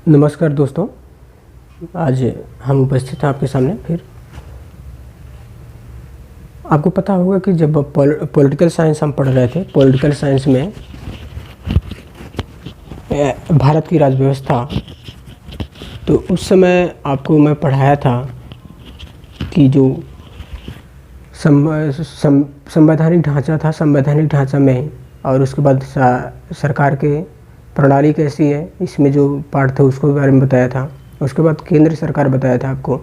नमस्कार दोस्तों, आज हम उपस्थित हैं आपके सामने फिर। आपको पता होगा कि जब पॉलिटिकल साइंस हम पढ़ रहे थे, पॉलिटिकल साइंस में भारत की राज्य व्यवस्था, तो उस समय आपको मैं पढ़ाया था कि जो संवैधानिक ढांचा था, संवैधानिक ढांचा में और उसके बाद सरकार के प्रणाली कैसी है, इसमें जो पार्ट था उसको बारे में बताया था। उसके बाद केंद्र सरकार बताया था आपको,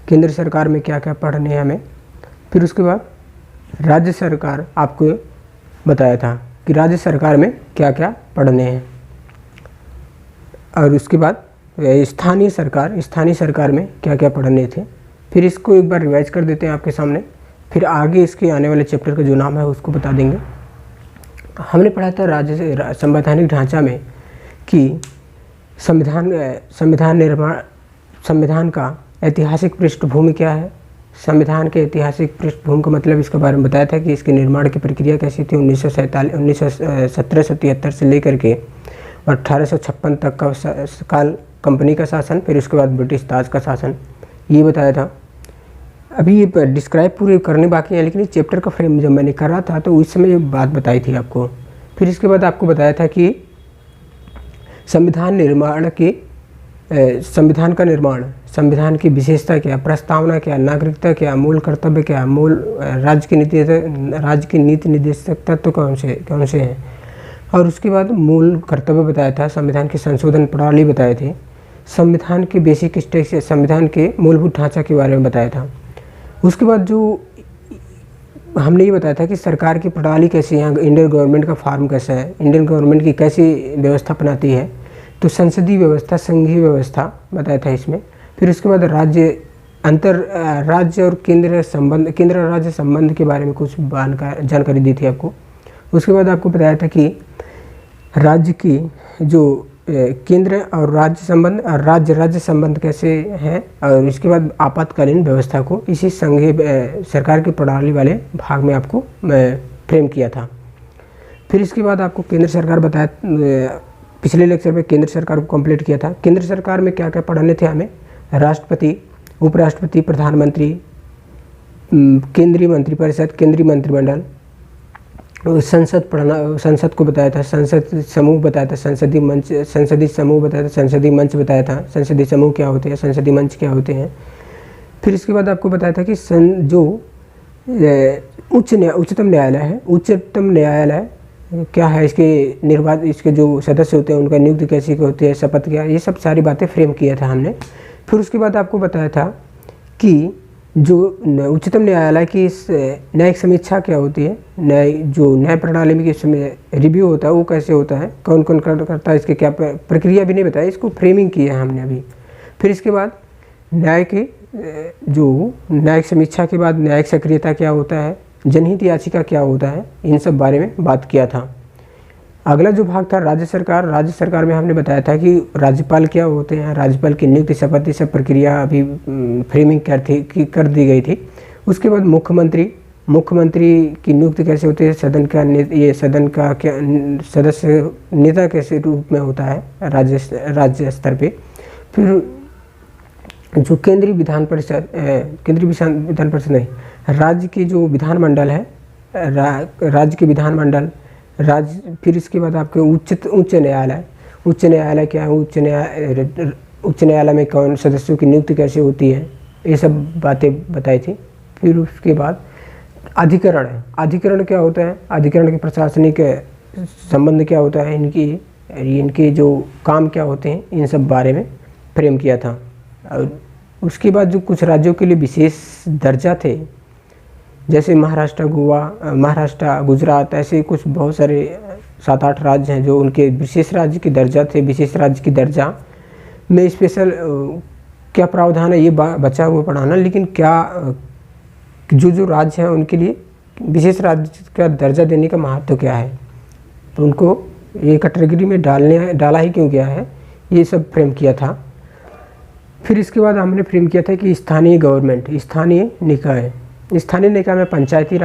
केंद्र सरकार में क्या क्या पढ़ने हैं हमें। फिर उसके बाद राज्य सरकार आपको बताया था कि राज्य सरकार में क्या क्या पढ़ने हैं। और उसके बाद स्थानीय सरकार में क्या क्या पढ़ने थे। फिर इसको एक बार रिवाइज कर देते हैं आपके सामने, फिर आगे इसके आने वाले चैप्टर का जो नाम है उसको बता देंगे। हमने पढ़ा था राज्य संवैधानिक ढांचा में कि संविधान का ऐतिहासिक पृष्ठभूमि क्या है। संविधान के ऐतिहासिक पृष्ठभूमि का मतलब इसके बारे में बताया था कि इसके निर्माण की प्रक्रिया कैसी थी। 1773 से लेकर के 1856 तक का काल कंपनी का शासन, फिर उसके बाद ब्रिटिश ताज का शासन, ये बताया था। अभी ये डिस्क्राइब पूरे करने बाकी है, लेकिन चैप्टर का फ्रेम जब मैंने करा था तो उस समय ये बात बताई थी आपको। फिर इसके बाद आपको बताया था कि संविधान का निर्माण, संविधान की विशेषता क्या, प्रस्तावना क्या, नागरिकता क्या, मूल कर्तव्य क्या, मूल राज्य की नीति निर्देशक तत्व कौन से हैं। और उसके बाद मूल कर्तव्य बताया था, संविधान की संशोधन प्रणाली बताए थे, संविधान के बेसिक स्ट्रक्चर, संविधान के मूलभूत ढांचा के बारे में बताया था। उसके बाद जो हमने ये बताया था कि सरकार की प्रणाली कैसी है, इंडियन गवर्नमेंट का फॉर्म कैसा है, इंडियन गवर्नमेंट की कैसी व्यवस्था अपनाती है, तो संसदीय व्यवस्था, संघीय व्यवस्था बताया था इसमें। फिर उसके बाद राज्य और केंद्र और राज्य संबंध के बारे में कुछ जानकारी दी थी आपको। उसके बाद आपको बताया था कि राज्य की जो केंद्र और राज्य संबंध और राज्य संबंध कैसे हैं, और इसके बाद आपातकालीन व्यवस्था को इसी संघीय सरकार की प्रणाली वाले भाग में आपको फ्रेम किया था। फिर इसके बाद आपको केंद्र सरकार बताया, पिछले लेक्चर में केंद्र सरकार को कंप्लीट किया था। केंद्र सरकार में क्या क्या पढ़ने थे हमें, राष्ट्रपति, उपराष्ट्रपति, प्रधानमंत्री, केंद्रीय मंत्रिपरिषद, केंद्रीय मंत्रिमंडल, संसद को बताया था, संसद समूह बताया था, संसदीय समूह बताया था, संसदीय मंच बताया था, संसदीय समूह क्या होते हैं, संसदीय मंच क्या होते हैं। फिर इसके बाद आपको बताया था कि जो उच्चतम न्यायालय क्या है, इसके जो सदस्य होते हैं उनका नियुक्ति कैसी होती है, शपथ क्या, ये सब सारी बातें फ्रेम किया था हमने। फिर उसके बाद आपको बताया था कि जो उच्चतम न्यायालय की न्यायिक समीक्षा क्या होती है, न्याय प्रणाली में किस समय रिव्यू होता है वो कैसे होता है, कौन कौन करता है, इसके क्या प्रक्रिया भी नहीं बताया, इसको फ्रेमिंग किया है हमने अभी। फिर इसके बाद न्यायिक समीक्षा के बाद न्यायिक सक्रियता क्या होता है, जनहित याचिका क्या होता है, इन सब बारे में बात किया था। अगला जो भाग था राज्य सरकार में हमने बताया था कि राज्यपाल क्या होते हैं, राज्यपाल की नियुक्ति, शपथ, सब प्रक्रिया अभी फ्रेमिंग कर दी गई थी। उसके बाद मुख्यमंत्री की नियुक्ति कैसे होती है, सदन का क्या सदस्य नेता कैसे रूप में होता है राज्य स्तर पे। फिर जो केंद्रीय विधान परिषद नहीं, राज्य की जो विधानमंडल है, राज्य के विधानमंडल, फिर इसके बाद आपके उच्च न्यायालय क्या है, उच्च न्यायालय में कौन सदस्यों की नियुक्ति कैसे होती है, ये सब बातें बताई थी। फिर उसके बाद अधिकरण क्या होता है, अधिकरण के प्रशासनिक संबंध क्या होता है, इनके जो काम क्या होते हैं, इन सब बारे में फ्रेम किया था। और उसके बाद जो कुछ राज्यों के लिए विशेष दर्जा थे, जैसे महाराष्ट्र, गुजरात, ऐसे कुछ बहुत सारे 7-8 राज्य हैं जो उनके विशेष राज्य की दर्जा थे। विशेष राज्य की दर्जा में स्पेशल क्या प्रावधान है ये बचा हुआ पढ़ाना, लेकिन क्या जो राज्य हैं उनके लिए विशेष राज्य का दर्जा देने का महत्व क्या है, तो उनको ये कैटेगरी में डाला ही क्यों गया है, ये सब फ्रेम किया था। फिर इसके बाद हमने फ्रेम किया था कि स्थानीय गवर्नमेंट, स्थानीय निकाय में पंचायती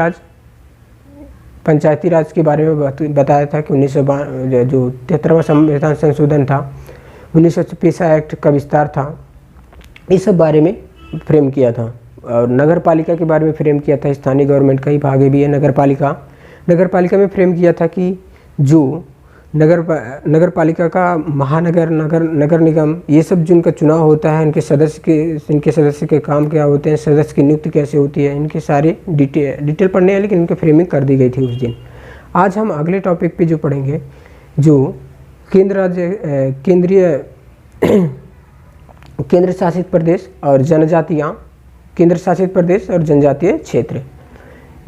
राज के बारे में बताया था कि 1992 जो 73वां संविधान संशोधन था 1956 एक्ट का विस्तार था, इस सब बारे में फ्रेम किया था। और नगर पालिका के बारे में फ्रेम किया था, स्थानीय गवर्नमेंट का ही भाग भी है नगर पालिका। नगर पालिका में फ्रेम किया था कि जो नगर पालिका का महानगर, नगर निगम, ये सब जिनका चुनाव होता है, इनके सदस्य के काम क्या होते हैं, सदस्य की नियुक्ति कैसे होती है, इनके सारे डिटेल पढ़ने हैं, लेकिन इनकी फ्रेमिंग कर दी गई थी उस दिन। आज हम अगले टॉपिक पे जो पढ़ेंगे, जो केंद्र शासित प्रदेश और जनजातियाँ, केंद्र शासित प्रदेश और जनजातीय क्षेत्र,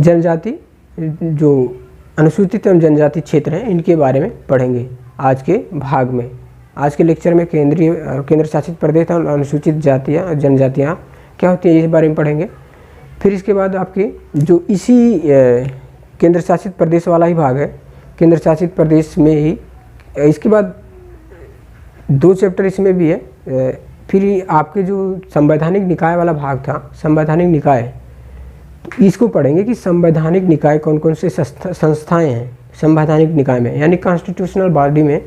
जनजाति जो अनुसूचित एवं जनजाति क्षेत्र हैं, इनके बारे में पढ़ेंगे आज के भाग में। आज के लेक्चर में केंद्र शासित प्रदेश और अनुसूचित जातियाँ और जनजातियाँ क्या होती है, इस बारे में पढ़ेंगे। फिर इसके बाद आपके जो इसी केंद्र शासित प्रदेश वाला ही भाग है, केंद्र शासित प्रदेश में ही इसके बाद 2 चैप्टर इसमें भी है। फिर आपके जो संवैधानिक निकाय वाला भाग था, संवैधानिक निकाय, इसको पढ़ेंगे कि संवैधानिक निकाय कौन कौन से संस्थाएं हैं संवैधानिक निकाय में, यानी कॉन्स्टिट्यूशनल बॉडी में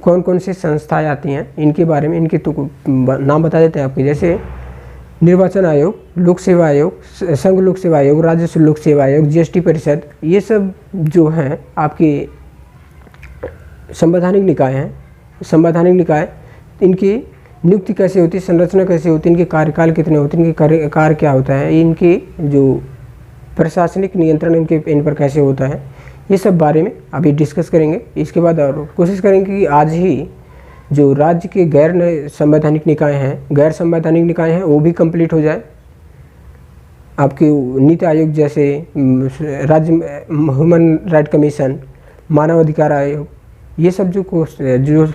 कौन कौन से संस्थाएं आती हैं, इनके बारे में इनके तो नाम बता देते हैं आपके, जैसे निर्वाचन आयोग, लोक सेवा आयोग, संघ लोक सेवा आयोग, राजस्व लोक सेवा आयोग, जीएसटी परिषद, ये सब जो हैं आपके संवैधानिक निकाय हैं। संवैधानिक निकाय, इनकी नियुक्ति कैसे होती है, संरचना कैसे होती है, इनके कार्यकाल कितने होते हैं, इनके कार्य क्या होता है, इनके जो प्रशासनिक नियंत्रण इन पर कैसे होता है, ये सब बारे में अभी डिस्कस करेंगे। इसके बाद और कोशिश करेंगे कि आज ही जो राज्य के गैर संवैधानिक निकाय हैं, गैर संवैधानिक निकाय हैं, वो भी कंप्लीट हो जाए। आपके नीति आयोग जैसे राज्य ह्यूमन राइट कमीशन, मानव अधिकार आयोग, ये सब जो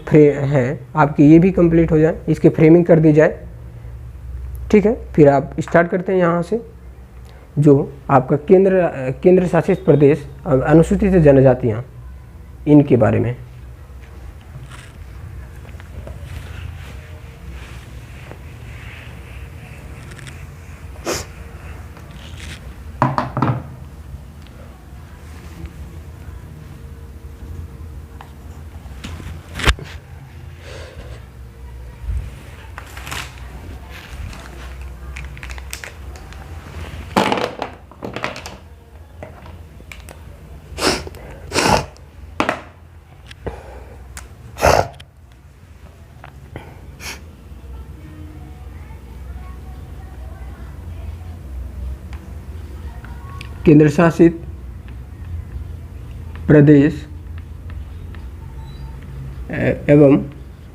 हैं आपकी, ये भी कंप्लीट हो जाए, इसकी फ्रेमिंग कर दी जाए। ठीक है, फिर आप स्टार्ट करते हैं यहाँ से, जो आपका केंद्र शासित प्रदेश और अनुसूचित जनजातियाँ, इनके बारे में। केंद्र शासित प्रदेश एवं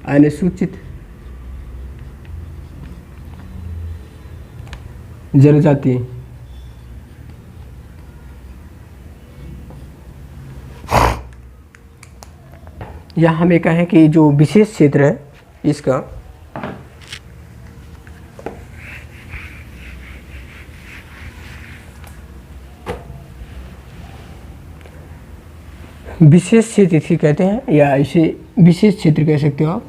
अनुसूचित जनजाति, यहाँ हमें कहें कि जो विशेष क्षेत्र है इसका विशेष क्षेत्र इसे कहते हैं, या इसे विशेष क्षेत्र कह सकते हो आप,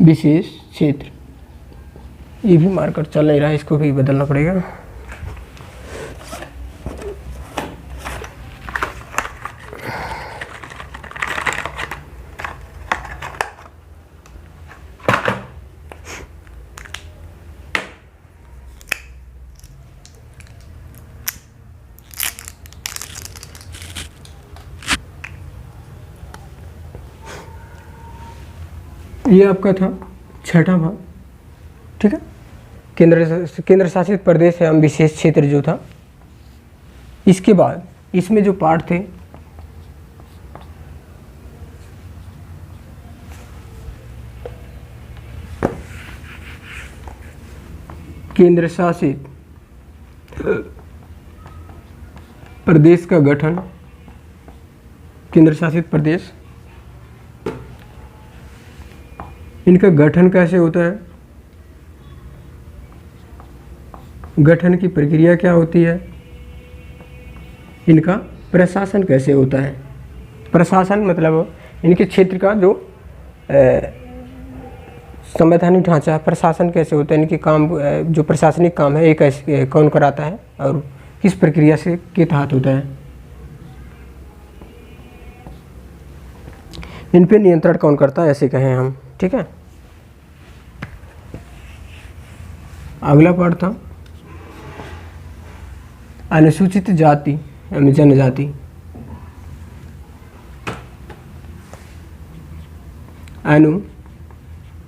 विशेष क्षेत्र। ये भी मार्कर चल नहीं रहा है, इसको भी बदलना पड़ेगा। ये आपका था 6ठा भाग। ठीक है, केंद्र शासित प्रदेश एवं विशेष क्षेत्र जो था। इसके बाद इसमें जो पार्ट थे, केंद्र शासित प्रदेश का गठन, केंद्र शासित प्रदेश, इनका गठन कैसे होता है, गठन की प्रक्रिया क्या होती है, इनका प्रशासन कैसे होता है। प्रशासन मतलब इनके क्षेत्र का जो संवैधानिक ढांचा, प्रशासन कैसे होता है, इनके काम जो प्रशासनिक काम है ये कैसे कौन कराता है और किस प्रक्रिया के तहत होता है। इन पे नियंत्रण कौन करता है, ऐसे कहें हम। ठीक है, अगला पार्ट था अनुसूचित जाति यानी जनजाति। अनुसूचित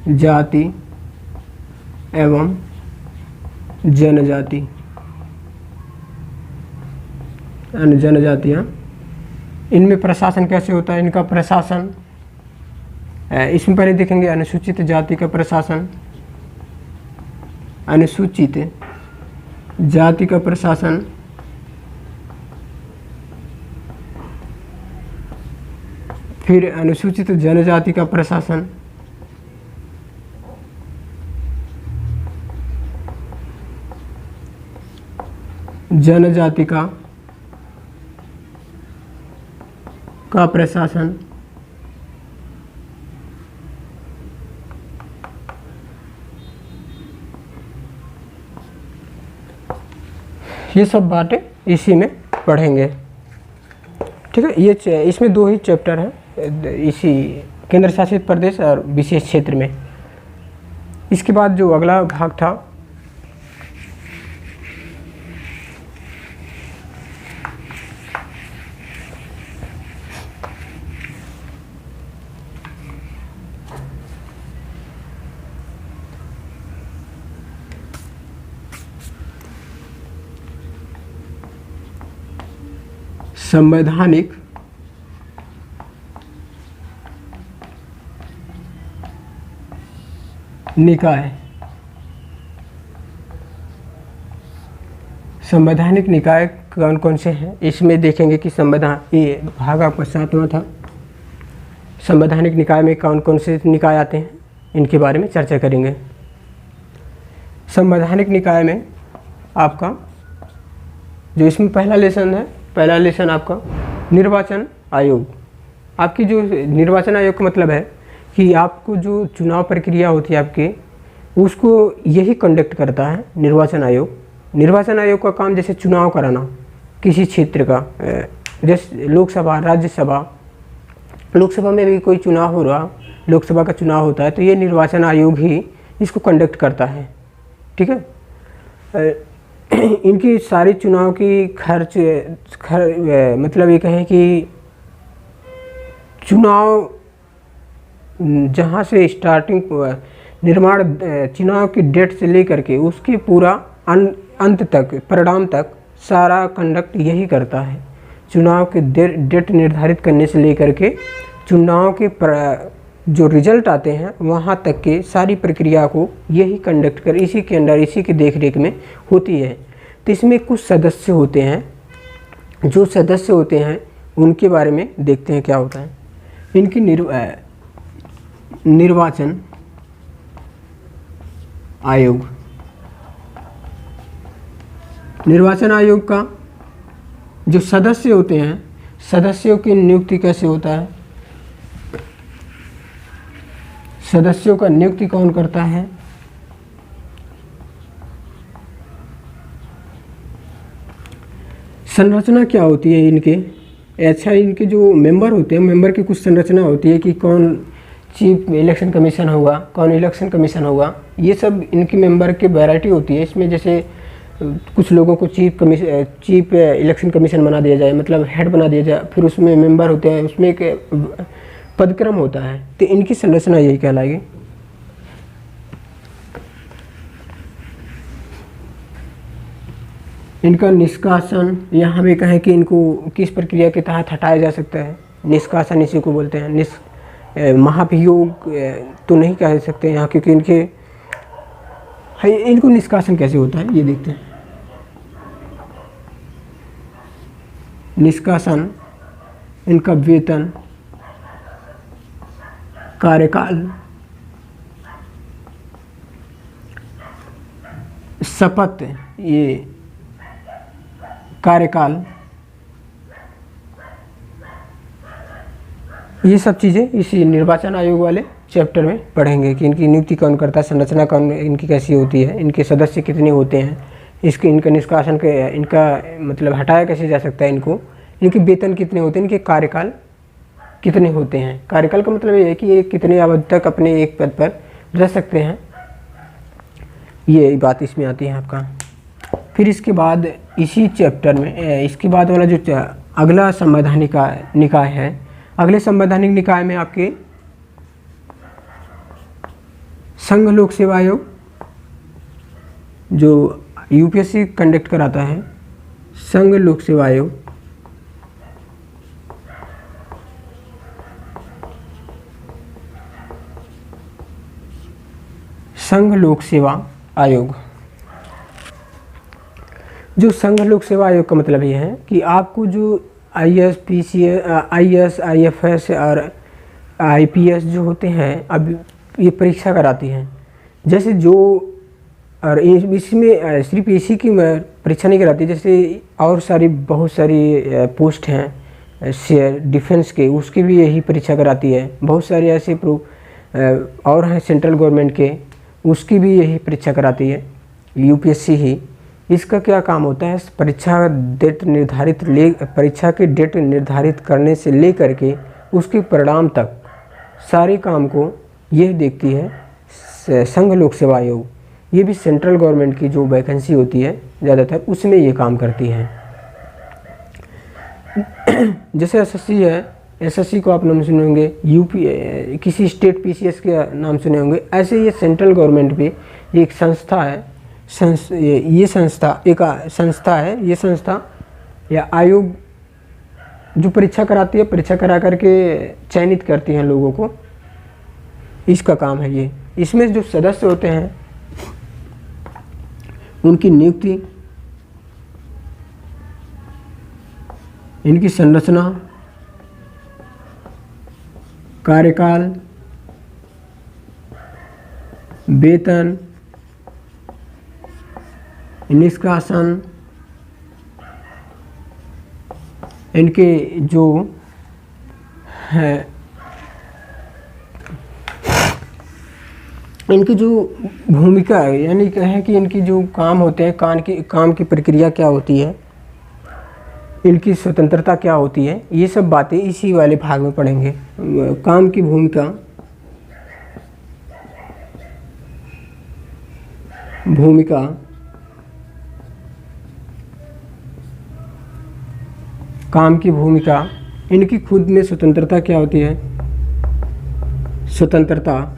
जाति एवं जनजाति, जनजातियाँ, इनमें प्रशासन कैसे होता है, इनका प्रशासन इसमें पहले देखेंगे अनुसूचित जाति का प्रशासन। अनुसूचित जाति का प्रशासन फिर अनुसूचित जनजाति का प्रशासन, जनजाति का प्रशासन, ये सब बातें इसी में पढ़ेंगे। ठीक है, ये इसमें 2 ही चैप्टर हैं, इसी केंद्र शासित प्रदेश और विशेष क्षेत्र में। इसके बाद जो अगला भाग था संवैधानिक निकाय। संवैधानिक निकाय कौन कौन से हैं, इसमें देखेंगे कि संविधान, ये भाग आपका 7वां था। संवैधानिक निकाय में कौन कौन से निकाय आते हैं, इनके बारे में चर्चा करेंगे। संवैधानिक निकाय में आपका जो इसमें पहला लेसन है, पहला लेसन आपका निर्वाचन आयोग। आपकी जो निर्वाचन आयोग का मतलब है कि आपको जो चुनाव प्रक्रिया होती है आपके, उसको यही कंडक्ट करता है निर्वाचन आयोग। निर्वाचन आयोग का काम जैसे चुनाव कराना किसी क्षेत्र का, जैसे लोकसभा, राज्यसभा, लोकसभा में भी कोई चुनाव हो रहा, लोकसभा का चुनाव होता है तो ये निर्वाचन आयोग ही इसको कंडक्ट करता है। ठीक है, इनकी सारी चुनाव की खर्च मतलब ये कहें कि चुनाव जहाँ से स्टार्टिंग निर्माण चुनाव की डेट से लेकर के उसकी पूरा अंत तक, परिणाम तक सारा कंडक्ट यही करता है। चुनाव के डेट निर्धारित करने से लेकर के चुनाव के जो रिजल्ट आते हैं वहाँ तक के सारी प्रक्रिया को यही कंडक्ट कर, इसी के अंडर, इसी की देखरेख में होती है। तो इसमें कुछ सदस्य होते हैं, जो सदस्य होते हैं उनके बारे में देखते हैं क्या होता है। इनकी निर्वाचन आयोग, निर्वाचन आयोग का जो सदस्य होते हैं, सदस्यों की नियुक्ति कैसे होता है, सदस्यों का नियुक्ति कौन करता है, संरचना क्या होती है इनके, अच्छा इनके जो मेंबर होते हैं, मेंबर की कुछ संरचना होती है कि कौन चीफ इलेक्शन कमीशन होगा, कौन इलेक्शन कमीशन होगा, ये सब इनकी मेंबर की वैरायटी होती है। इसमें जैसे कुछ लोगों को चीफ इलेक्शन कमीशन बना दिया जाए, मतलब हेड बना दिया जाए, फिर उसमें मेंबर होते हैं, उसमें एक पदक्रम होता है, तो इनकी संरचना यही कहलाएगी। इनका निष्कासन, या हमें कहें कि इनको किस प्रक्रिया के तहत हटाया जा सकता है, निष्कासन इसी को बोलते हैं। महाभियोग तो नहीं कह सकते यहाँ, क्योंकि इनको निष्कासन कैसे होता है ये देखते हैं। निष्कासन, इनका वेतन, कार्यकाल, शपथ, ये कार्यकाल, ये सब चीज़ें इसी निर्वाचन आयोग वाले चैप्टर में पढ़ेंगे कि इनकी नियुक्ति कौन करता है, संरचना कौन इनकी कैसी होती है, इनके सदस्य कितने होते हैं, इनका निष्कासन के, इनका मतलब हटाया कैसे जा सकता है इनको, इनके वेतन कितने होते हैं, इनके कार्यकाल कितने होते हैं। कार्यकाल का मतलब ये है कि ये कितने अवधि तक अपने एक पद पर रह सकते हैं, ये बात इसमें आती है आपका। फिर इसके बाद इसी चैप्टर में इसके बाद वाला जो अगला संवैधानिक निकाय है, अगले संवैधानिक निकाय में आपके संघ लोक सेवा आयोग जो यूपीएससी कंडक्ट कराता है, संघ लोक सेवा आयोग, संघ लोक सेवा आयोग। जो संघ लोक सेवा आयोग का मतलब ये है कि आपको जो आईएएस, पीसीएस, आईएएस, आईएफएस और आईपीएस जो होते हैं, अब ये परीक्षा कराती हैं। जैसे जो और इसमें सिर्फ इसी की परीक्षा नहीं कराती, जैसे और सारी बहुत सारी पोस्ट हैं शेयर डिफेंस के, उसकी भी यही परीक्षा कराती है। बहुत सारे ऐसे और हैं सेंट्रल गवर्नमेंट के, उसकी भी यही परीक्षा कराती है यूपीएससी ही। इसका क्या काम होता है, परीक्षा की डेट निर्धारित करने से लेकर के उसके परिणाम तक सारे काम को यह देखती है संघ लोक सेवा आयोग। ये भी सेंट्रल गवर्नमेंट की जो वैकेंसी होती है ज़्यादातर उसमें ये काम करती है। जैसे एसएससी है, एसएससी को आप नाम सुने होंगे, यूपी किसी स्टेट पीसीएस के नाम सुने होंगे। ऐसे ये सेंट्रल गवर्नमेंट पे एक संस्था है, ये संस्था है, ये संस्था या आयोग जो परीक्षा कराती है, परीक्षा करा करके चयनित करती हैं लोगों को, इसका काम है ये। इसमें जो सदस्य होते हैं उनकी नियुक्ति, इनकी संरचना, कार्यकाल, वेतन, निष्कासन, इनके जो है इनकी जो भूमिका है, यानी कहें कि इनकी जो काम होते हैं, काम की प्रक्रिया क्या होती है, इनकी स्वतंत्रता क्या होती है, ये सब बातें इसी वाले भाग में पढ़ेंगे। काम की भूमिका, काम की भूमिका, इनकी खुद में स्वतंत्रता क्या होती है, स्वतंत्रता,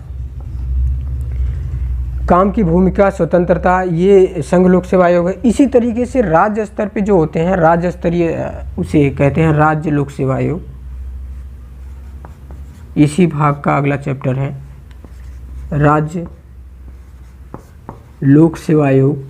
काम की भूमिका, स्वतंत्रता, ये संघ लोक सेवा आयोग है। इसी तरीके से राज्य स्तर पे जो होते हैं, राज्य स्तरीय उसे कहते हैं राज्य लोक सेवा आयोग। इसी भाग का अगला चैप्टर है राज्य लोक सेवा आयोग।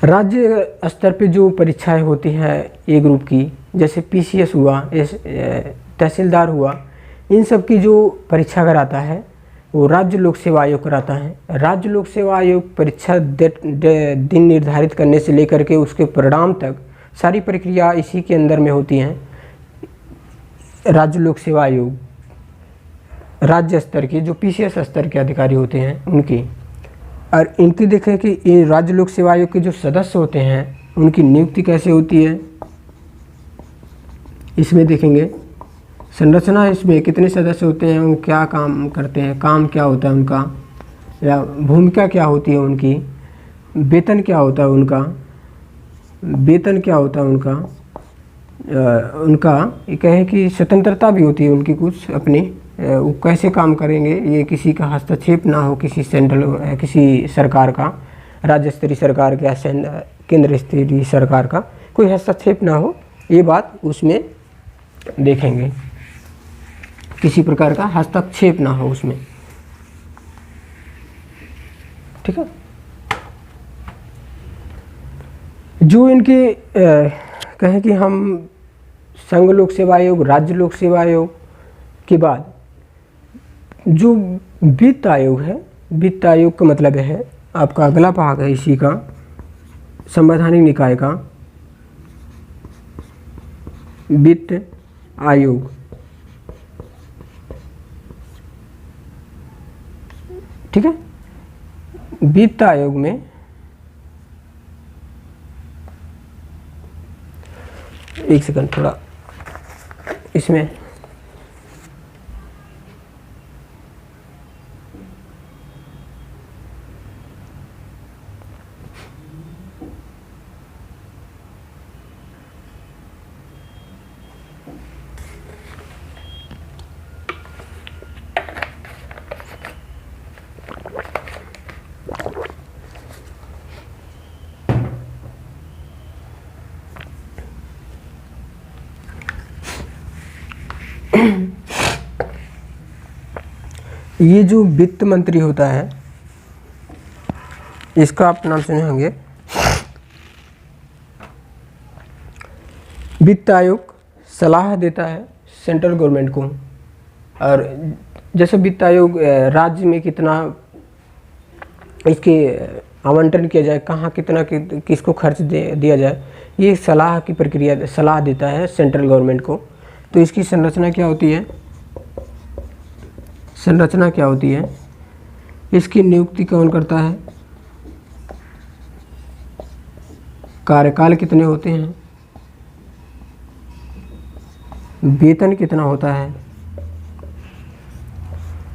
राज्य स्तर पे जो परीक्षाएं होती हैं ए ग्रुप की, जैसे पीसीएस हुआ, तहसीलदार हुआ, इन सब की जो परीक्षा कराता है वो राज्य लोक सेवा आयोग कराता है। राज्य लोक सेवा आयोग परीक्षा दिन निर्धारित करने से लेकर के उसके परिणाम तक सारी प्रक्रिया इसी के अंदर में होती हैं। राज्य लोक सेवा आयोग राज्य स्तर के जो पीसीएस स्तर के अधिकारी होते हैं उनकी, और इनकी देखें कि ये राज्य लोक सेवा आयोग के जो सदस्य होते हैं उनकी नियुक्ति कैसे होती है, इसमें देखेंगे। संरचना, इसमें कितने सदस्य होते हैं, वो क्या काम करते हैं, काम क्या होता है उनका, या भूमिका क्या होती है उनकी, वेतन क्या होता है उनका, उनका ये कहें कि स्वतंत्रता भी होती है उनकी कुछ अपनी, वो कैसे काम करेंगे, ये किसी का हस्तक्षेप ना हो, किसी सरकार का, राज्य स्तरीय सरकार का या केंद्र स्तरीय सरकार का कोई हस्तक्षेप ना हो, ये बात उसमें देखेंगे, किसी प्रकार का हस्तक्षेप ना हो उसमें। ठीक है। जो इनके कहें कि हम संघ लोक सेवा आयोग, राज्य लोक सेवा आयोग के बाद जो वित्त आयोग है, वित्त आयोग का मतलब है आपका अगला भाग है इसी का, संवैधानिक निकाय का वित्त आयोग। ठीक है। वित्त आयोग में एक सेकंड, थोड़ा इसमें ये जो वित्त मंत्री होता है, इसका आप नाम सुने होंगे, वित्त आयोग सलाह देता है सेंट्रल गवर्नमेंट को। और जैसे वित्त आयोग राज्य में कितना इसके आवंटन किया जाए, कहाँ कितना किसको खर्च दिया जाए, ये सलाह की प्रक्रिया, सलाह देता है सेंट्रल गवर्नमेंट को। तो इसकी संरचना क्या होती है, संरचना क्या होती है, इसकी नियुक्ति कौन करता है, कार्यकाल कितने होते हैं, वेतन कितना होता है,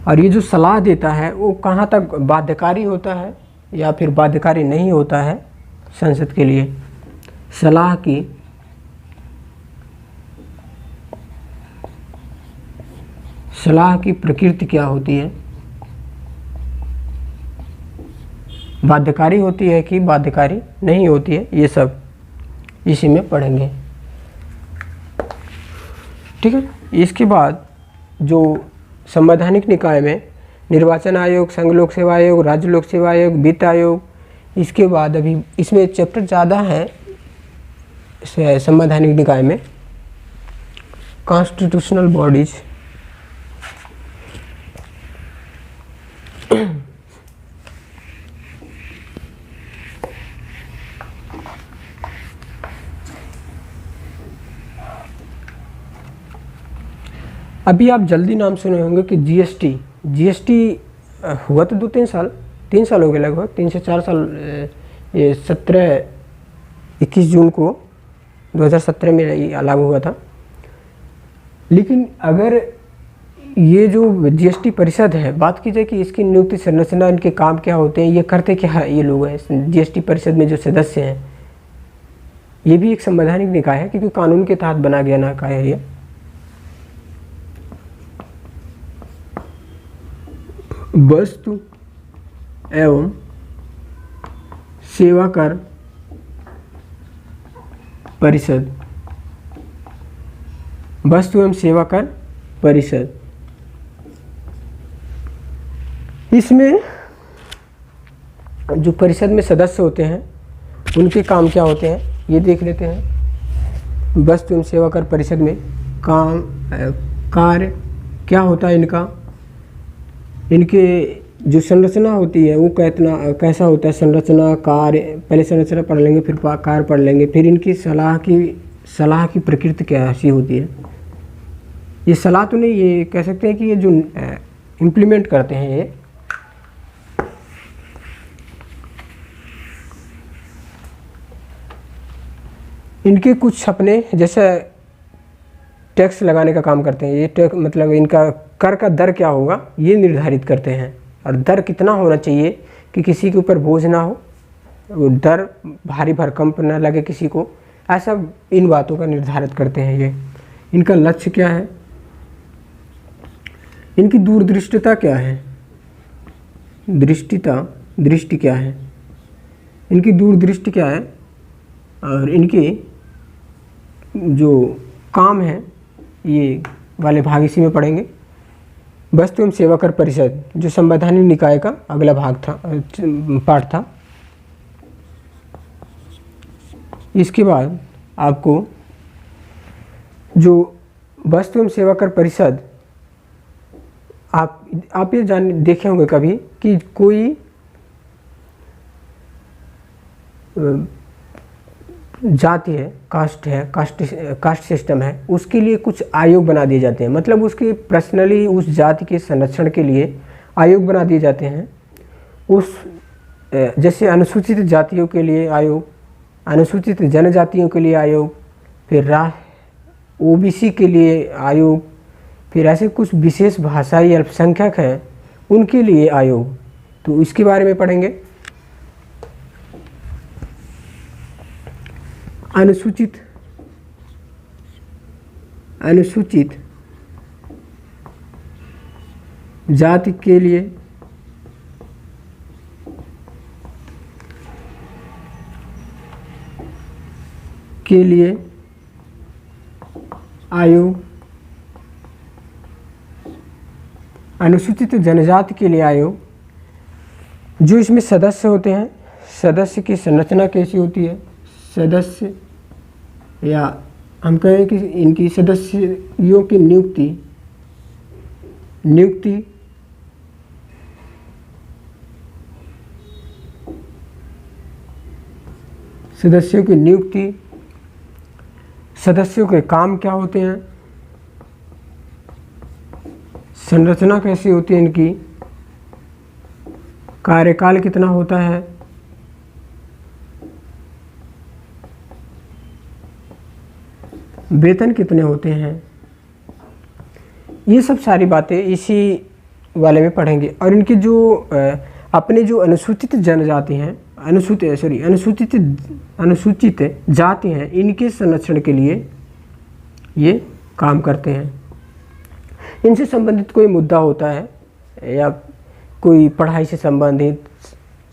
और ये जो सलाह देता है वो कहाँ तक बाध्यकारी होता है या फिर बाध्यकारी नहीं होता है संसद के लिए। सलाह की प्रकृति क्या होती है, बाध्यकारी होती है कि बाध्यकारी नहीं होती है, ये सब इसी में पढ़ेंगे। ठीक है। इसके बाद जो संवैधानिक निकाय में निर्वाचन आयोग, संघ लोक सेवा आयोग, राज्य लोक सेवा आयोग, वित्त आयोग, इसके बाद अभी इसमें चैप्टर ज़्यादा है संवैधानिक निकाय में, कॉन्स्टिट्यूशनल बॉडीज। अभी आप जल्दी नाम सुने होंगे कि जीएसटी हुआ तो 3 साल हो गए, लगभग 3 से 4 साल। ये 21 जून को 2017 में ये लागू हुआ था। लेकिन अगर ये जो जीएसटी परिषद है, बात की जाए कि इसकी नियुक्ति, संरचना, इनके काम क्या होते हैं, ये करते क्या है, ये लोग हैं जीएसटी परिषद में जो सदस्य हैं, ये भी एक संवैधानिक निकाय है क्योंकि कानून के तहत बना गया निकाय है ये। वस्तु एवं सेवा कर परिषद, वस्तु एवं सेवा कर परिषद, इसमें जो परिषद में सदस्य होते हैं उनके काम क्या होते हैं ये देख लेते हैं। वस्तु एवं सेवा कर परिषद में काम, कार्य क्या होता है इनका, इनके जो संरचना होती है वो कैसा होता है, संरचना, कार्य, पहले संरचना पढ़ लेंगे, फिर कार्य पढ़ लेंगे, फिर इनकी सलाह की प्रकृति कैसी होती है। ये सलाह तो नहीं, ये कह सकते हैं कि ये जो इम्प्लीमेंट करते हैं, ये इनके कुछ अपने जैसे टैक्स लगाने का काम करते हैं। ये टैक्स मतलब इनका कर का दर क्या होगा ये निर्धारित करते हैं, और दर कितना होना चाहिए कि किसी के ऊपर बोझ ना हो, वो दर भारी भरकम ना लगे किसी को, ऐसा इन बातों का निर्धारित करते हैं ये। इनका लक्ष्य क्या है, इनकी दूरदृष्टिता क्या है, दृष्टि क्या है, इनकी दूरदृष्टि क्या है, और इनके जो काम है ये वाले भाग इसी में पढ़ेंगे। वस्तु एवं सेवा कर परिषद जो संवैधानिक निकाय का अगला भाग था, पार्ट था। इसके बाद आपको जो वस्तु एवं सेवा कर परिषद, आप ये देखे होंगे कभी कि कोई जाति है, कास्ट सिस्टम है, उसके लिए कुछ आयोग बना दिए जाते हैं, मतलब उसके पर्सनली उस जाति के संरक्षण के लिए आयोग बना दिए जाते हैं। उस जैसे अनुसूचित जातियों के लिए आयोग, अनुसूचित जनजातियों के लिए आयोग, फिर ओबीसी के लिए आयोग, फिर ऐसे कुछ विशेष भाषाई अल्पसंख्यक हैं उनके लिए आयोग। तो इसके बारे में पढ़ेंगे। अनुसूचित जाति के लिए आयोग, अनुसूचित जनजाति के लिए आयोग। जो इसमें सदस्य होते हैं, सदस्य की संरचना कैसी होती है, सदस्य या हम कहें कि इनकी सदस्यों की नियुक्ति सदस्यों की नियुक्ति, सदस्यों के काम क्या होते हैं, संरचना कैसी होती है इनकी, कार्यकाल कितना होता है, वेतन कितने होते हैं, ये सब सारी बातें इसी वाले में पढ़ेंगे। और इनके जो अपने जो अनुसूचित जनजाति हैं, अनुसूचित जाति हैं, इनके संरक्षण के लिए ये काम करते हैं। इनसे संबंधित कोई मुद्दा होता है या कोई पढ़ाई से संबंधित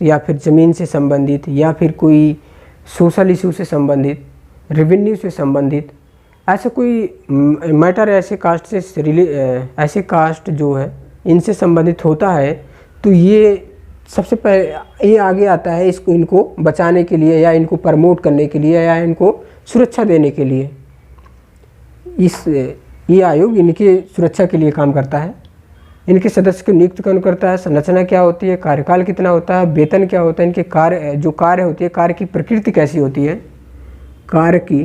या फिर ज़मीन से संबंधित या फिर कोई सोशल इशू से संबंधित, रेवेन्यू से संबंधित, ऐसा कोई मैटर ऐसे कास्ट जो है इनसे संबंधित होता है, तो ये सबसे पहले ये आगे आता है इनको बचाने के लिए या इनको प्रमोट करने के लिए या इनको सुरक्षा देने के लिए। ये आयोग इनकी सुरक्षा के लिए काम करता है। इनके सदस्य को नियुक्त कौन करता है, संरचना क्या होती है, कार्यकाल कितना होता है, वेतन क्या होता है, इनके कार्य होती है, कार्य की प्रकृति कैसी होती है, कार्य की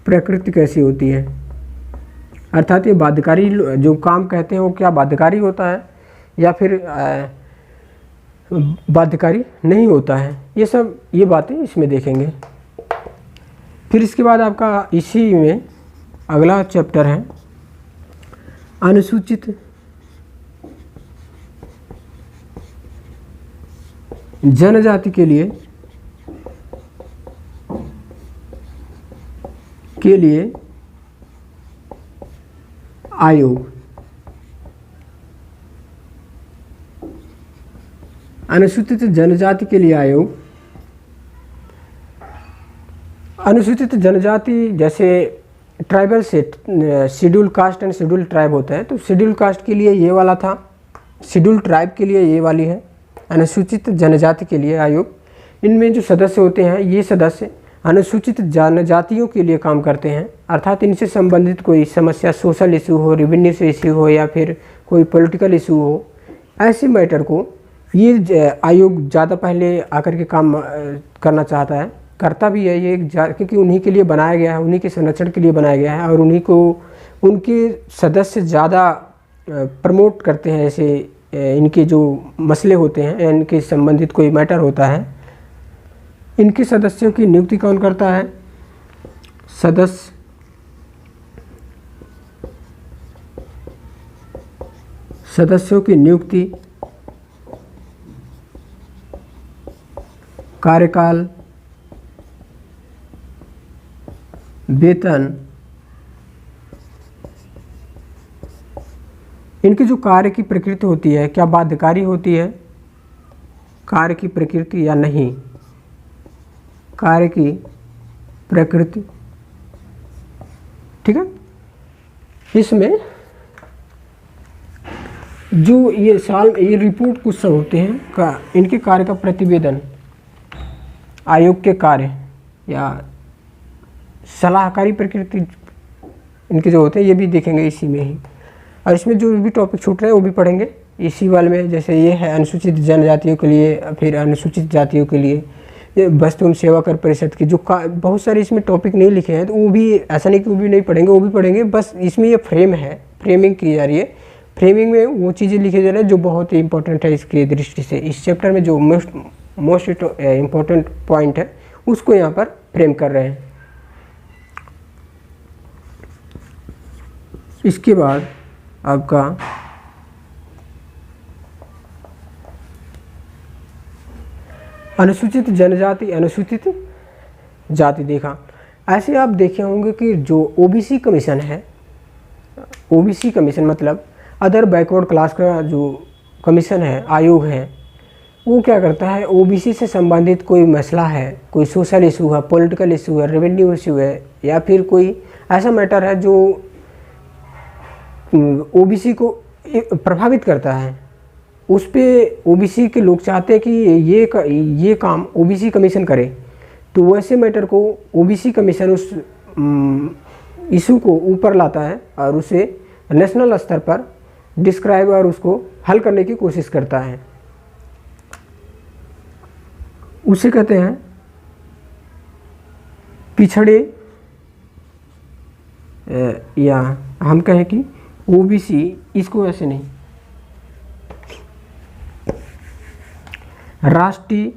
प्रकृति कैसी होती है, अर्थात ये बाध्यकारी जो काम कहते हैं वो क्या बाध्यकारी होता है या फिर बाध्यकारी नहीं होता है। ये बातें इसमें देखेंगे। फिर इसके बाद आपका इसी में अगला चैप्टर है अनुसूचित जनजाति के लिए आयोग। अनुसूचित जनजाति के लिए आयोग। अनुसूचित जनजाति जैसे ट्राइबल से schedule caste and schedule tribe होता है, तो शेड्यूल कास्ट के लिए ये वाला था, शेड्यूल ट्राइब के लिए ये वाली है अनुसूचित जनजाति के लिए आयोग। इनमें जो सदस्य होते हैं ये सदस्य अनुसूचित जनजातियों के लिए काम करते हैं, अर्थात इनसे संबंधित कोई समस्या, सोशल इशू हो, रेवेन्यू से इशू हो या फिर कोई पॉलिटिकल इशू हो, ऐसे मैटर को ये आयोग ज़्यादा पहले आकर के काम करना चाहता है, करता भी है ये, क्योंकि उन्हीं के लिए बनाया गया है, उन्हीं के संरक्षण के लिए बनाया गया है और उन्हीं को उनके सदस्य ज़्यादा प्रमोट करते हैं। ऐसे इनके जो मसले होते हैं, इनके संबंधित कोई मैटर होता है, इनके सदस्यों की नियुक्ति कौन करता है, सदस्यों की नियुक्ति, कार्यकाल, वेतन, इनकी जो कार्य की प्रकृति होती है, क्या बाध्यकारी होती है कार्य की प्रकृति या नहीं, कार्य की प्रकृति, ठीक है। इसमें जो ये रिपोर्ट कुछ सब होते हैं इनके कार्य का प्रतिवेदन, आयोग के कार्य या सलाहकारी प्रकृति इनके जो होते हैं ये भी देखेंगे इसी में ही। और इसमें जो भी टॉपिक छूट रहे हैं वो भी पढ़ेंगे इसी वाले में। जैसे ये है अनुसूचित जनजातियों के लिए, फिर अनुसूचित जातियों के लिए ये वस्तु एवं सेवा कर परिषद की जो बहुत सारे इसमें टॉपिक नहीं लिखे हैं, तो वो भी ऐसा नहीं कि वो भी नहीं पढ़ेंगे, वो भी पढ़ेंगे। बस इसमें ये फ्रेम है, फ्रेमिंग की जा रही है, फ्रेमिंग में वो चीज़ें लिखी जा रही है जो बहुत ही इंपॉर्टेंट है इसके दृष्टि से। इस चैप्टर में जो मोस्ट इम्पॉर्टेंट पॉइंट है उसको यहाँ पर फ्रेम कर रहे हैं। इसके बाद आपका अनुसूचित जनजाति, अनुसूचित जाति देखा। ऐसे आप देखे होंगे कि जो ओबीसी कमीशन है, ओबीसी कमीशन मतलब अदर बैकवर्ड क्लास का जो कमीशन है, आयोग है, वो क्या करता है, ओबीसी से संबंधित कोई मसला है, कोई सोशल इशू है, पॉलिटिकल इशू है, रेवेन्यू इशू है, या फिर कोई ऐसा मैटर है जो ओबीसी को प्रभावित करता है, उस पे ओबीसी के लोग चाहते हैं कि ये काम ओबीसी कमीशन करे, तो वैसे मैटर को ओबीसी कमीशन उस इशू को ऊपर लाता है और उसे नेशनल स्तर पर डिस्क्राइब और उसको हल करने की कोशिश करता है। उसे कहते हैं पिछड़े, या हम कहें कि ओबीसी, इसको ऐसे नहीं, राष्ट्रीय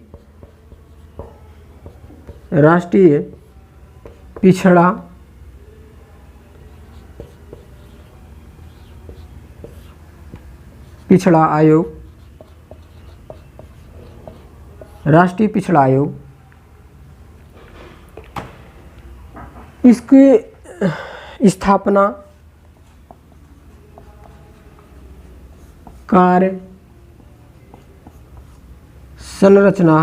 पिछड़ा आयोग, राष्ट्रीय पिछड़ा आयोग, इसकी स्थापना, कार्य, संरचना,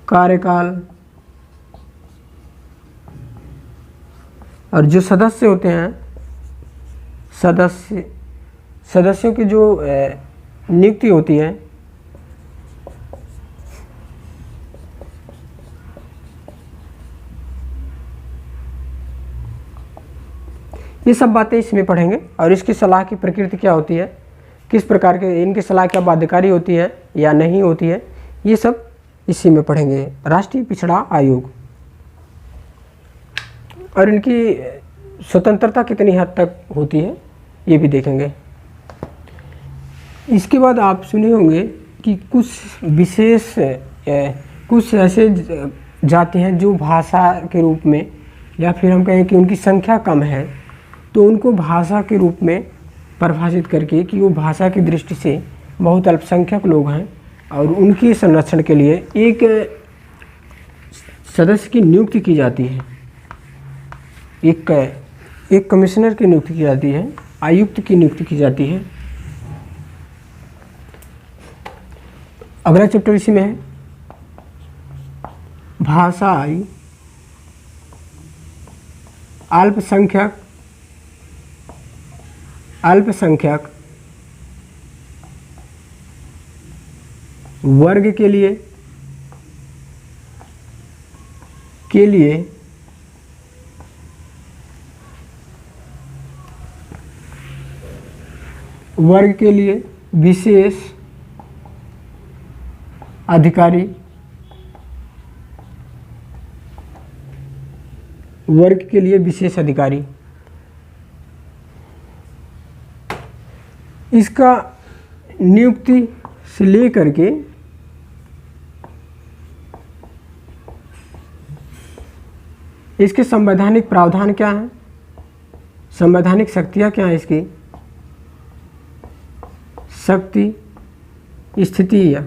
कार्यकाल और जो सदस्य होते हैं, सदस्यों की जो नियुक्ति होती है, ये सब बातें इसमें पढ़ेंगे। और इसकी सलाह की प्रकृति क्या होती है, किस प्रकार के इनकी सलाह क्या बाध्यकारी होती है या नहीं होती है, ये सब इसी में पढ़ेंगे। राष्ट्रीय पिछड़ा आयोग और इनकी स्वतंत्रता कितनी हद तक होती है ये भी देखेंगे। इसके बाद आप सुने होंगे कि कुछ विशेष कुछ ऐसे जाति हैं जो भाषा के रूप में, या फिर हम कहें कि उनकी संख्या कम है, तो उनको भाषा के रूप में परिभाषित करके कि वो भाषा की दृष्टि से बहुत अल्पसंख्यक लोग हैं और उनके संरक्षण के लिए एक सदस्य की नियुक्ति की जाती है, एक कमिश्नर की नियुक्ति की जाती है, आयुक्त की नियुक्ति की जाती है। अगला चैप्टर इसी में है, भाषाई अल्पसंख्यक वर्ग के लिए विशेष अधिकारी, वर्ग के लिए विशेष अधिकारी। इसका नियुक्ति से लेकर के इसके संवैधानिक प्रावधान क्या हैं, संवैधानिक शक्तियाँ क्या हैं, इसकी शक्ति, स्थिति या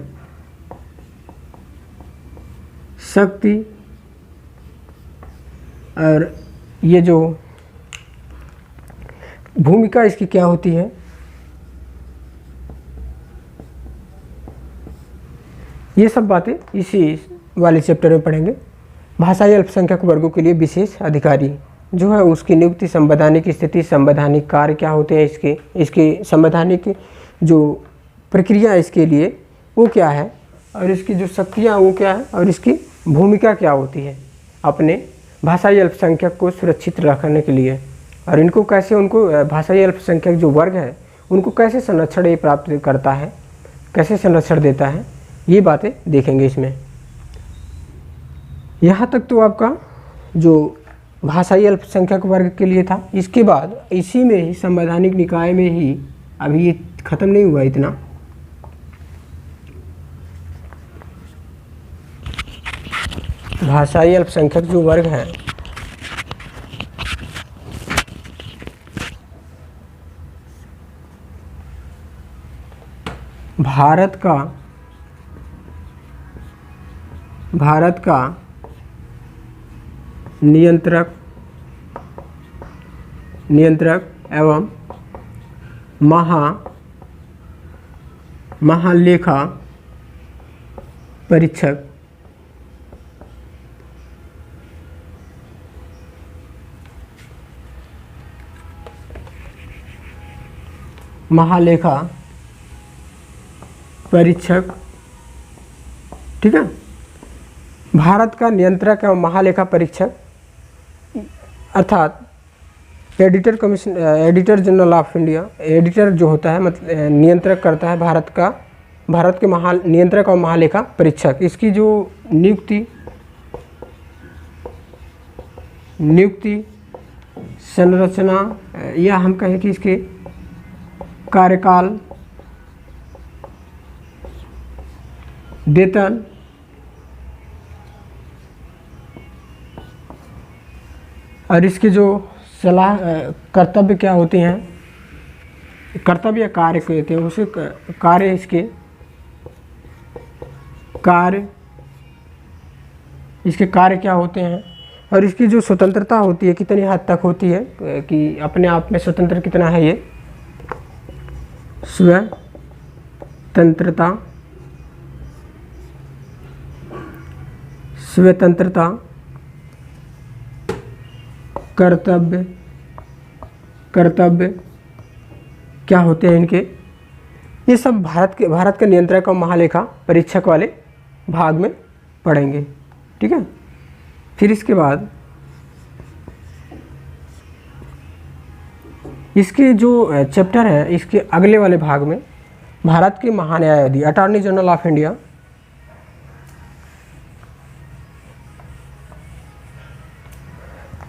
शक्ति, और ये जो भूमिका इसकी क्या होती है, ये सब बातें इसी वाले चैप्टर में पढ़ेंगे। भाषाई अल्पसंख्यक वर्गों के लिए विशेष अधिकारी जो है उसकी नियुक्ति, संवैधानिक स्थिति, संवैधानिक कार्य क्या होते हैं इसके संवैधानिक जो प्रक्रिया इसके लिए वो क्या है, और इसकी जो शक्तियाँ वो क्या है, और इसकी भूमिका क्या होती है अपने भाषाई अल्पसंख्यक को सुरक्षित रखने के लिए, और इनको कैसे, उनको भाषाई अल्पसंख्यक जो वर्ग है उनको कैसे संरक्षण ये प्राप्त करता है, कैसे संरक्षण देता है, ये बातें देखेंगे इसमें। यहाँ तक तो आपका जो भाषाई अल्पसंख्यक वर्ग के लिए था। इसके बाद इसी में ही संवैधानिक निकाय में ही, अभी ये ख़त्म नहीं हुआ इतना, भाषाई अल्पसंख्यक जो वर्ग है भारत का नियंत्रक एवं महालेखा परीक्षक ठीक है। भारत का नियंत्रक एवं महालेखा परीक्षक अर्थात editor general of India, editor जो होता है मतलब नियंत्रक करता है भारत के नियंत्रक और महालेखा परीक्षक। इसकी जो नियुक्ति संरचना, या हम कहें कि इसके कार्यकाल, वेतन, और इसके जो सलाह कर्तव्य क्या होते हैं, कर्तव्य कार्य कहते हैं उसे, कार्य इसके कार्य क्या होते हैं, और इसकी जो स्वतंत्रता होती है कितनी हद तक होती है, कि अपने आप में स्वतंत्र कितना है, ये स्वतंत्रता, कर्तव्य क्या होते हैं इनके, ये सब भारत का नियंत्रक और महालेखा परीक्षक वाले भाग में पढ़ेंगे। ठीक है। फिर इसके बाद इसके जो चैप्टर हैं, इसके अगले वाले भाग में भारत के महान्यायाधीश, attorney general of India,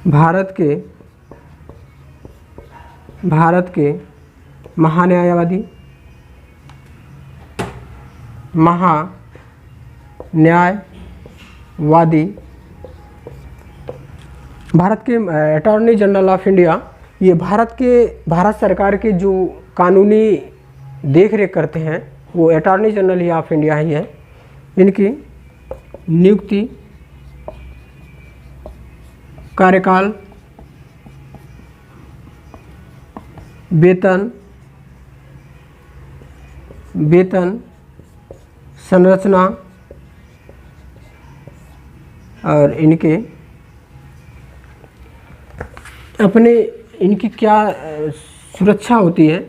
Bharat के महान्यायवादी, भारत के अटॉर्नी जनरल ऑफ इंडिया, ये भारत सरकार के जो कानूनी देख रेख करते हैं वो अटॉर्नी जनरल ही ऑफ इंडिया ही है। इनकी नियुक्ति, कार्यकाल, वेतन, संरचना, और इनकी क्या सुरक्षा होती है,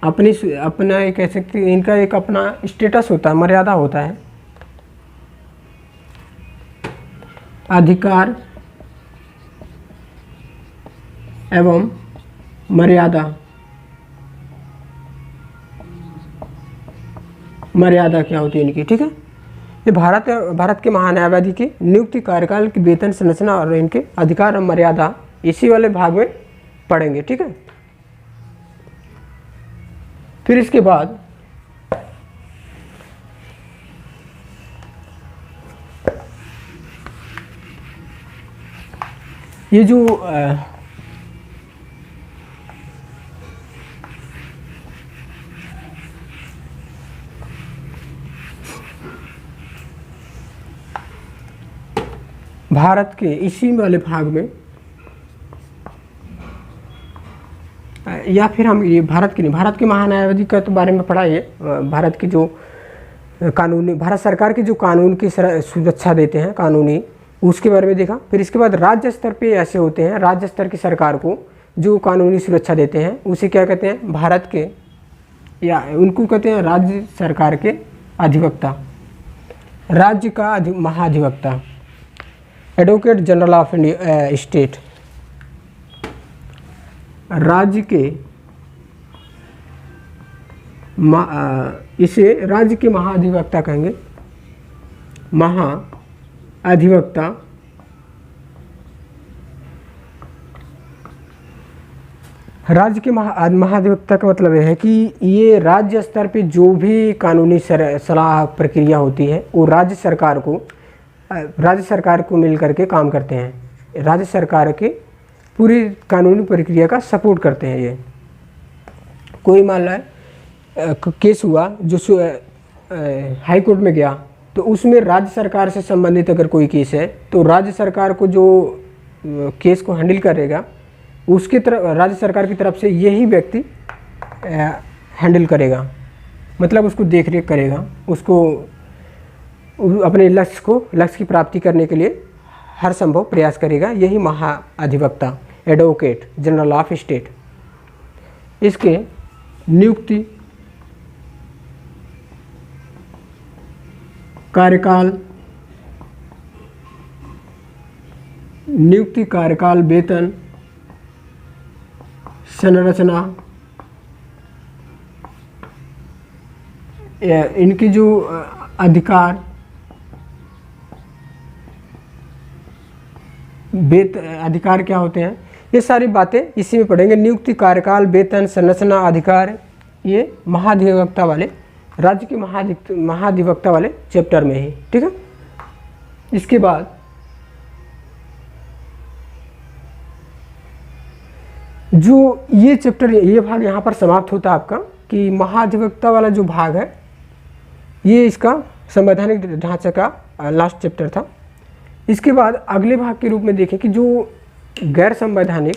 अपना कह सकते हैं, इनका एक अपना स्टेटस होता है, मर्यादा होता है, अधिकार एवं मर्यादा क्या होती है इनकी। ठीक है। ये भारत के महान्यायवादी की नियुक्ति, कार्यकाल की, वेतन, संरचना और इनके अधिकार और मर्यादा इसी वाले भाग में पढ़ेंगे। ठीक है। फिर इसके बाद ये जो भारत के इसी वाले भाग में, या फिर हम ये भारत के महान्यायवादी का तो बारे में पढ़ा है, भारत की जो कानूनी, भारत सरकार के जो कानून की सुरक्षा देते हैं कानूनी, उसके बारे में देखा। फिर इसके बाद राज्य स्तर पे ऐसे होते हैं, राज्य स्तर की सरकार को जो कानूनी सुरक्षा देते हैं उसे क्या कहते हैं, भारत के, या उनको कहते हैं राज्य सरकार के अधिवक्ता, राज्य का महाधिवक्ता, advocate general of India state. राज्य के इसे राज्य के महाधिवक्ता कहेंगे, महाधिवक्ता राज्य के महाधिवक्ता का मतलब यह है कि ये राज्य स्तर पे जो भी कानूनी सलाह प्रक्रिया होती है वो राज्य सरकार को मिल करके काम करते हैं। राज्य सरकार के पूरी कानूनी प्रक्रिया का सपोर्ट करते हैं। ये कोई मान लो केस हुआ जो हाई कोर्ट में गया, तो उसमें राज्य सरकार से संबंधित अगर कोई केस है तो राज्य सरकार को जो केस को हैंडल करेगा उसकी तरफ राज्य सरकार की तरफ से यही व्यक्ति हैंडल करेगा, मतलब उसको देख रेख करेगा, उसको अपने लक्ष्य की प्राप्ति करने के लिए हर संभव प्रयास करेगा। यही महाअधिवक्ता, एडवोकेट जनरल ऑफ स्टेट। इसके नियुक्ति, कार्यकाल, वेतन, संरचना, इनकी जो अधिकार, अधिकार क्या होते हैं, ये सारी बातें इसी में पढ़ेंगे। नियुक्ति, कार्यकाल, वेतन, संरचना, अधिकार, ये महाधिवक्ता वाले, राज्य के महाधिवक्ता वाले चैप्टर में ही, ठीक है। इसके बाद जो ये चैप्टर, ये भाग यहाँ पर समाप्त होता है आपका, कि महाधिवक्ता वाला जो भाग है ये इसका संवैधानिक ढांचे का लास्ट चैप्टर था। इसके बाद अगले भाग के रूप में देखें कि जो गैर संवैधानिक,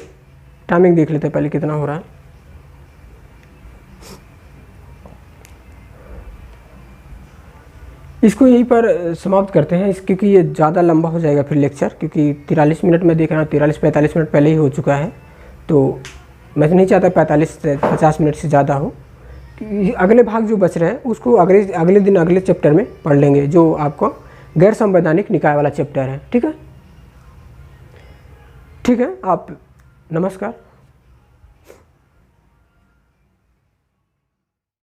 टाइमिंग देख लेते हैं पहले कितना हो रहा है। इसको यहीं पर समाप्त करते हैं क्योंकि ये ज़्यादा लंबा हो जाएगा फिर लेक्चर, क्योंकि 43 मिनट में देख रहा हूँ, 43-45 मिनट पहले ही हो चुका है, तो मैं तो नहीं चाहता 45 से 50 मिनट से ज़्यादा हो। अगले भाग जो बच रहे हैं उसको अगले दिन अगले चैप्टर में पढ़ लेंगे, जो आपको गैर संवैधानिक निकाय वाला चैप्टर है, ठीक है। आप नमस्कार।